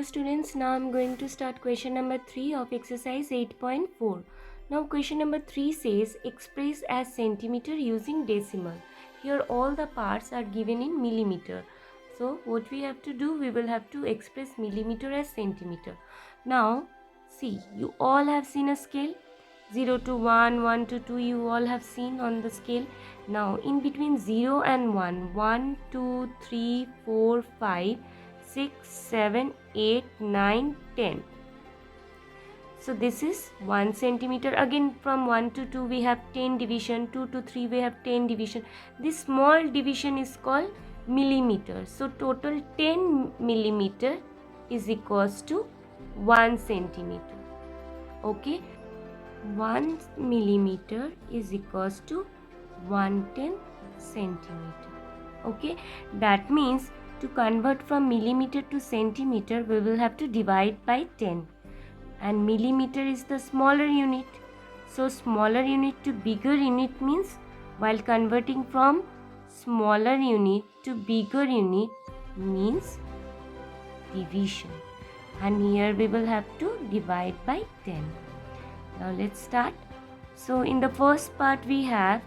students, now I'm going to start question number 3 of exercise 8.4. Now question number 3 says express as centimeter using decimal. Here all the parts are given in millimeter. So what we have to do, we will have to express millimeter as centimeter. Now see, you all have seen a scale. 0 to 1, 1 to 2, you all have seen on the scale. Now in between 0 and 1, 1, 2, 3, 4, 5, 6, 7, 8, 9, 10. So this is 1 centimeter. Again from 1 to 2 we have 10 division, 2 to 3 we have 10 division. This small division is called millimeter. So total 10 millimeter is equals to 1 centimeter. Okay. 1 millimeter is equals to 110 centimeter. Okay, that means to convert from millimeter to centimeter, we will have to divide by 10, and millimeter is the smaller unit. So smaller unit to bigger unit means, while converting from smaller unit to bigger unit means division, and here we will have to divide by 10. Now let's start. So in the first part we have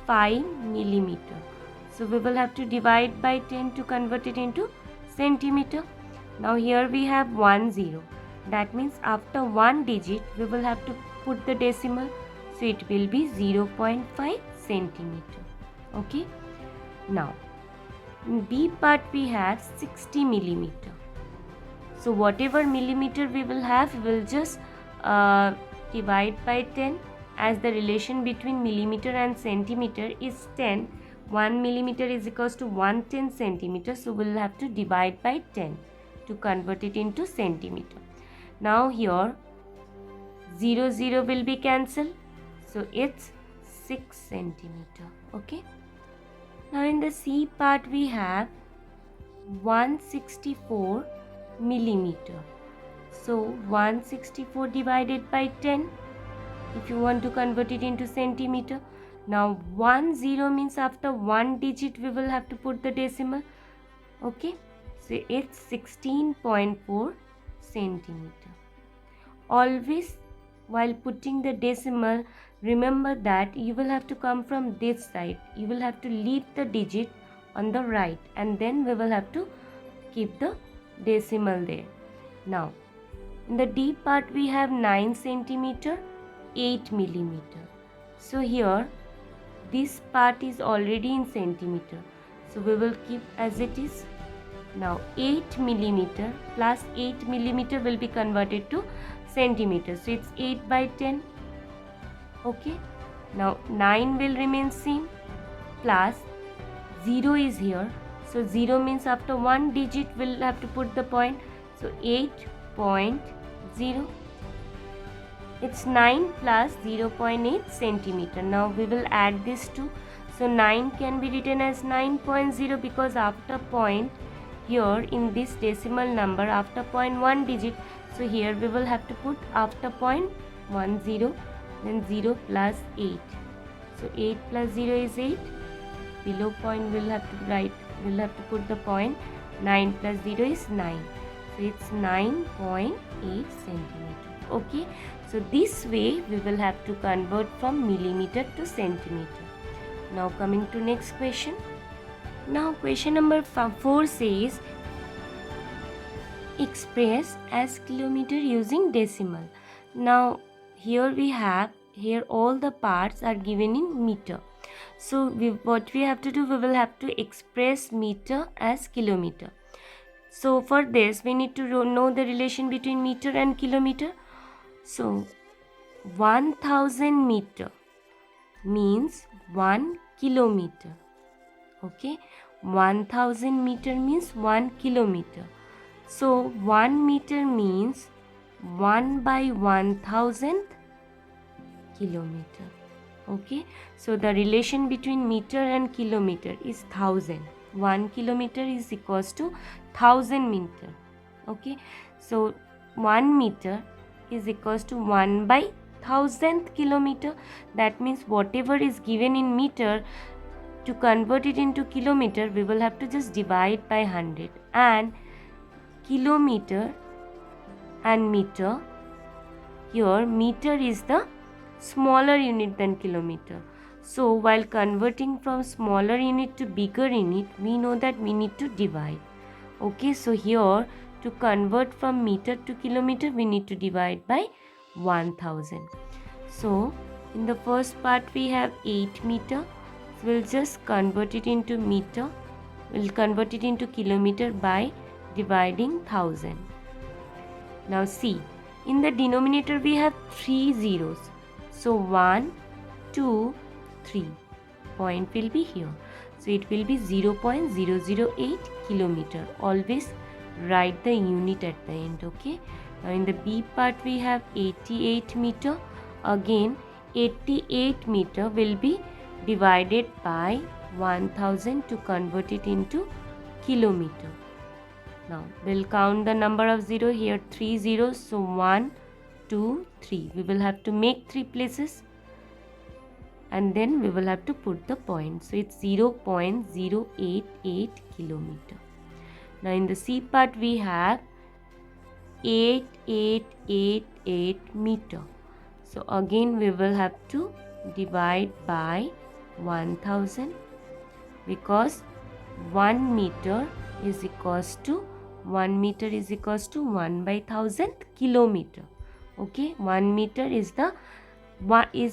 5 millimeter. So we will have to divide by 10 to convert it into centimeter. Now here we have 1 0. That means after one digit we will have to put the decimal. So it will be 0.5 centimeter. Okay. Now in B part we have 60 millimeter. So whatever millimeter we will have, we will just divide by 10, as the relation between millimeter and centimeter is 10. 1 millimeter is equals to 110 centimeter. So we will have to divide by 10 to convert it into centimeter. Now here 0 0 will be cancelled. So it's 6 centimeter. Okay. Now in the C part we have 164 millimeter. So 164 divided by 10, if you want to convert it into centimeter. Now 1 0 means after one digit we will have to put the decimal. Okay, so it's 16.4 centimeter. Always while putting the decimal, remember that you will have to come from this side. You will have to leave the digit on the right, and then we will have to keep the decimal there. Now in the D part we have 9 centimeter, 8 millimeter. So here this part is already in centimeter. So we will keep as it is. Now 8 millimeter plus 8 millimeter will be converted to centimeter. So it's 8 by 10. Okay. Now 9 will remain same, plus 0 is here. So 0 means after one digit we'll have to put the point. So 8.0. It's 9 plus 0.8 centimeter. Now we will add this two. So 9 can be written as 9.0 because after point here in this decimal number, after point one digit, so here we will have to put after point 10, then 0 plus 8. So 8 plus 0 is 8. Below point we'll have to write, we'll have to put the point. 9 plus 0 is 9. So it's 9.8 centimeter. Okay. So this way we will have to convert from millimeter to centimeter. Now coming to next question. Now question number 4 says express as kilometer using decimal. Now here we have, here all the parts are given in meter. So what we have to do, we will have to express meter as kilometer. So for this we need to know the relation between meter and kilometer. So 1000 meter means 1 kilometer. Okay, 1000 meter means 1 kilometer. So 1 meter means 1 by 1000 kilometer. Okay, so the relation between meter and kilometer is 1000. 1 kilometer is equals to 1000 meter. Okay, so 1 meter is equals to 1 by 1000th kilometer. That means whatever is given in meter, to convert it into kilometer we will have to just divide by 100, and kilometer and meter. Here meter is the smaller unit than kilometer. So while converting from smaller unit to bigger unit, we know that we need to divide. Okay, so here to convert from meter to kilometer, we need to divide by 1000. So in the first part we have 8 meter. So we'll just convert it into meter. We'll convert it into kilometer by dividing 1000. Now see, in the denominator we have 3 zeros. So 1, 2, 3. Point will be here. So it will be 0.008 kilometer. Always write the unit at the end. Okay. Now in the B part we have 88 meter. Again 88 meter will be divided by 1000 to convert it into kilometer. Now we'll count the number of 0 here, 3 zeros. So 1, 2, 3. We will have to make 3 places and then we will have to put the point. So it's 0.088 kilometer. Now in the C part we have 8888 meter. So again we will have to divide by 1000 because 1 meter is equals to 1 by 1000 kilometer. Okay, 1 meter is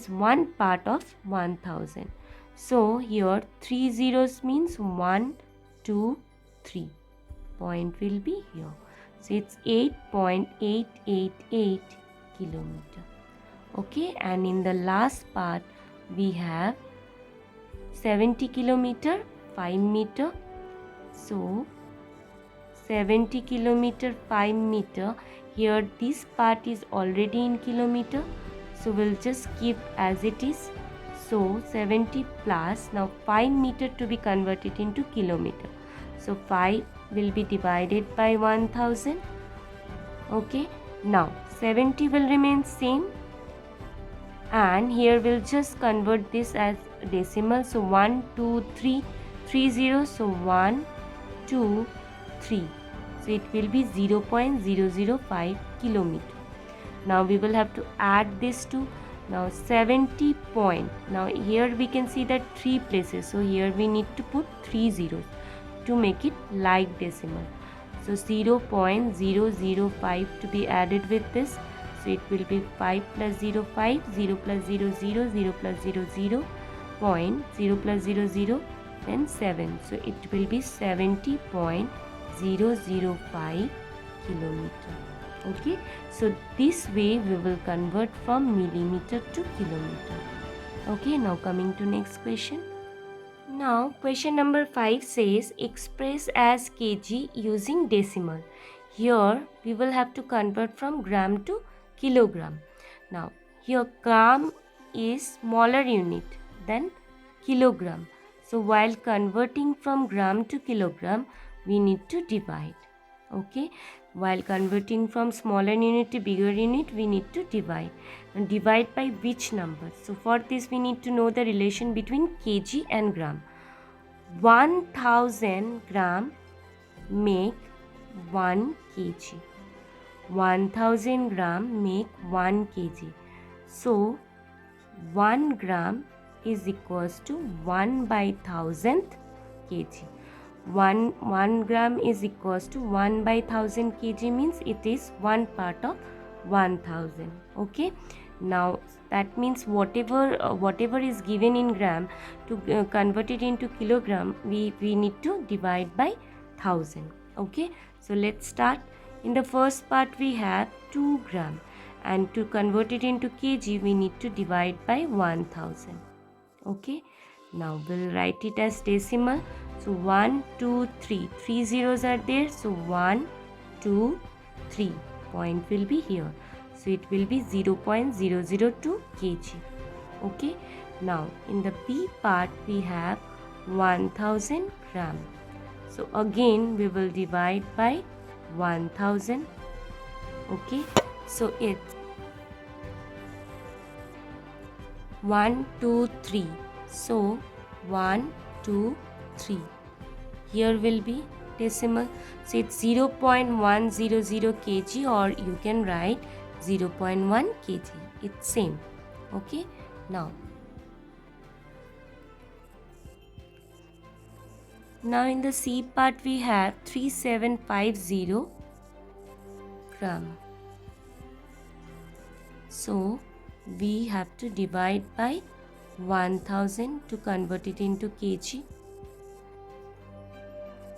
one part of 1000. So here 3 zeros means 1, 2, 3. Point will be here. So it's 8.888 kilometer. Okay, and in the last part we have 70 kilometer, 5 meter. So 70 kilometer, 5 meter. Here this part is already in kilometer. So we'll just keep as it is. So 70 plus, now 5 meter to be converted into kilometer. So 5 will be divided by 1000. Okay, now 70 will remain same. And here we'll just convert this as decimal. So 1, 2, 3, 3 zeros. So 1, 2, 3. So it will be 0.005 kilometer. Now we will have to add this to now 70 point. Now here we can see that 3 places. So here we need to put 3 zeros to make it like decimal. So 0.005 to be added with this. So it will be 5 plus 0, 5, 0 plus 0, 0, 0 plus 0, 0, point, 0 plus 0, 0, then 7. So it will be 70.005 kilometer. Okay, so this way we will convert from millimeter to kilometer. Okay, now coming to next question. Now question number 5 says express as kg using decimal. Here we will have to convert from gram to kilogram. Now here gram is smaller unit than kilogram. So while converting from gram to kilogram, we need to divide. Okay, while converting from smaller unit to bigger unit, we need to divide. And divide by which number? So for this we need to know the relation between kg and gram. 1000 gram make 1 kg. 1000 gram make 1 kg. So 1 gram is equals to 1 by 1000th kg. 1 gram is equals to 1 by 1000 kg means it is 1 part of 1000. Okay, now that means whatever is given in gram, to convert it into kilogram, we need to divide by 1000. Okay, so let's start. In the first part we have 2 gram, and to convert it into kg we need to divide by 1000. Okay, now we'll write it as decimal. So 1, 2, 3. 3 zeros are there. So 1, 2, 3. Point will be here. So it will be 0.002 kg. Okay. Now in the B part we have 1000 gram. So again we will divide by 1000. Okay. So it's 1, 2, 3. So 1, 2, 3. Here will be decimal. So it's 0.100 kg, or you can write 0.1 kg. It's same. Okay. Now in the C part we have 3750 gram. So we have to divide by 1000 to convert it into kg.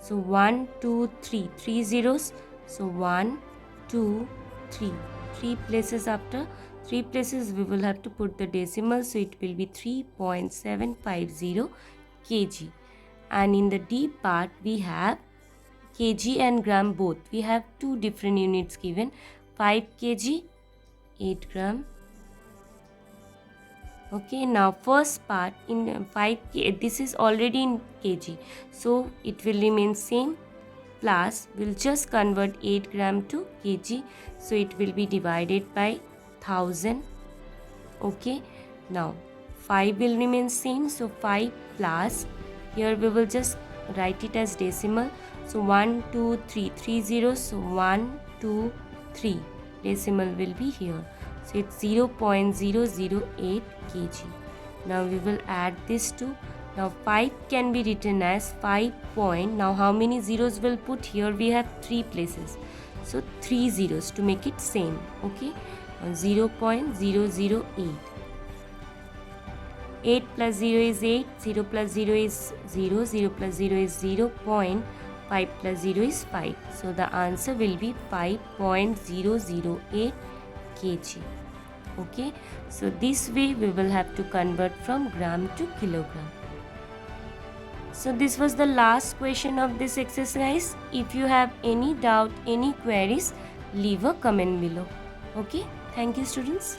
So 1, 2, 3, 3 zeros. So 1, 2, 3. 3 places, after 3 places we will have to put the decimal. So it will be 3.750 kg. And in the D part we have kg and gram both. We have two different units given. 5 kg, 8 gram. Okay, now first part in 5 kg, this is already in kg, so it will remain same, plus we'll just convert 8 gram to kg, so it will be divided by 1000. Okay, now 5 will remain same, so 5 plus, here we will just write it as decimal. So 1, 2, 3, 3 zeros, so 1, 2, 3, decimal will be here. So it's 0.008 kg. Now we will add this to, now 5 can be written as 5 point, now how many zeros will put here? We have 3 places, so 3 zeros to make it same. Okay, 0.008. 8 plus 0 is 8, 0 plus 0 is 0, 0 plus 0 is 0, 5 plus 0 is 5. So the answer will be 5.008 kg. Okay, so this way we will have to convert from gram to kilogram. So this was the last question of this exercise. If you have any doubt, any queries, leave a comment below. Okay, thank you students.